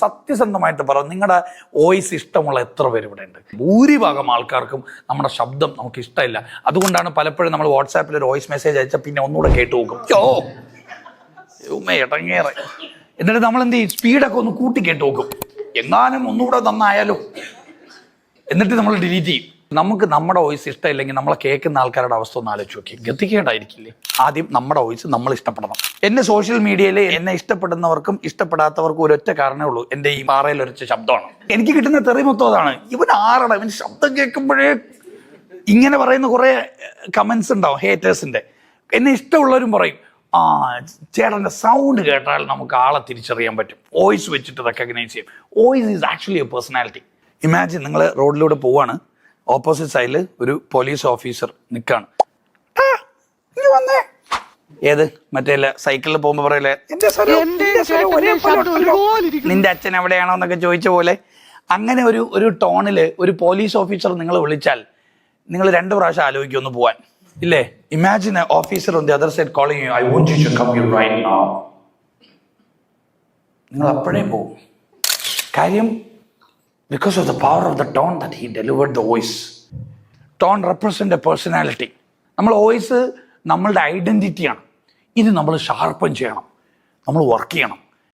സത്യസന്ധമായിട്ട് പറ, നിങ്ങളുടെ വോയിസ് ഇഷ്ടമുള്ള എത്ര പേര് ഇവിടെ ഉണ്ട്? ഭൂരിഭാഗം ആൾക്കാർക്കും നമ്മുടെ ശബ്ദം നമുക്ക് ഇഷ്ടമില്ല. അതുകൊണ്ടാണ് പലപ്പോഴും നമ്മൾ വാട്സാപ്പിൽ ഒരു വോയിസ് മെസ്സേജ് അയച്ചാൽ പിന്നെ ഒന്നുകൂടെ കേട്ട് നോക്കും. ഇടങ്ങേറെ. എന്നിട്ട് നമ്മൾ എന്ത് ചെയ്യും? സ്പീഡൊക്കെ ഒന്ന് കൂട്ടി കേട്ട് നോക്കും, എങ്ങാനും ഒന്നുകൂടെ നന്നായാലോ. എന്നിട്ട് നമ്മൾ ഡിലീറ്റ് ചെയ്യും. നമുക്ക് നമ്മുടെ വോയിസ് ഇഷ്ടമില്ലെങ്കിൽ നമ്മളെ കേൾക്കുന്ന ആൾക്കാരുടെ അവസ്ഥ ഒന്ന് ആലോചിച്ച് നോക്കി. ഗതികേടായിരിക്കില്ലേ? ആദ്യം നമ്മുടെ വോയിസ് നമ്മൾ ഇഷ്ടപ്പെടണം. എന്നെ സോഷ്യൽ മീഡിയയിൽ എന്നെ ഇഷ്ടപ്പെടുന്നവർക്കും ഇഷ്ടപ്പെടാത്തവർക്കും ഒരൊറ്റ കാരണമേ ഉള്ളൂ, എൻ്റെ ഈ പാറയിൽ ഒരൊറ്റ ശബ്ദമാണ്. എനിക്ക് കിട്ടുന്ന തെറി മൊത്തം അതാണ്. ഇവൻ ആറട, ഇവൻ ശബ്ദം കേൾക്കുമ്പോഴേ ഇങ്ങനെ പറയുന്ന കുറേ കമൻസ് ഉണ്ടാവും ഹേറ്റേഴ്സിൻ്റെ. എന്നെ ഇഷ്ടമുള്ളവരും പറയും, ആ ചേട്ടൻ്റെ സൗണ്ട് കേട്ടാൽ നമുക്ക് ആളെ തിരിച്ചറിയാൻ പറ്റും, വോയിസ് വെച്ചിട്ട് റെക്കഗ്നൈസ് ചെയ്യും. Voice is actually A personality. Imagine, നിങ്ങൾ റോഡിലൂടെ പോവാണ്, ഓപ്പോസിറ്റ് സൈഡിൽ ഒരു പോലീസ് ഓഫീസർ നിൽക്കാണ്. ഏത് മറ്റേ സൈക്കിളിൽ പോകുമ്പോ പറയല്ലേ, നിന്റെ അച്ഛൻ എവിടെയാണോ എന്നൊക്കെ ചോദിച്ച പോലെ. അങ്ങനെ ഒരു ടോണില് ഒരു പോലീസ് ഓഫീസർ നിങ്ങൾ വിളിച്ചാൽ നിങ്ങൾ 2 പ്രാവശ്യം ആലോചിക്കും ഒന്ന് പോവാൻ, ഇല്ലേ? Imagine officer on the other side calling you, I want you to come here right now. നിങ്ങൾ അപ്പോഴേ പോകും. കാര്യം, because of the power of the tone that he delivered the voice. Tone represent a personality. നമ്മൾ voice നമ്മളുടെ ഐഡന്റിറ്റിയാണ്. ഇത് നമ്മൾ sharpen ചെയ്യണം, നമ്മൾ വർക്ക് ചെയ്യണം.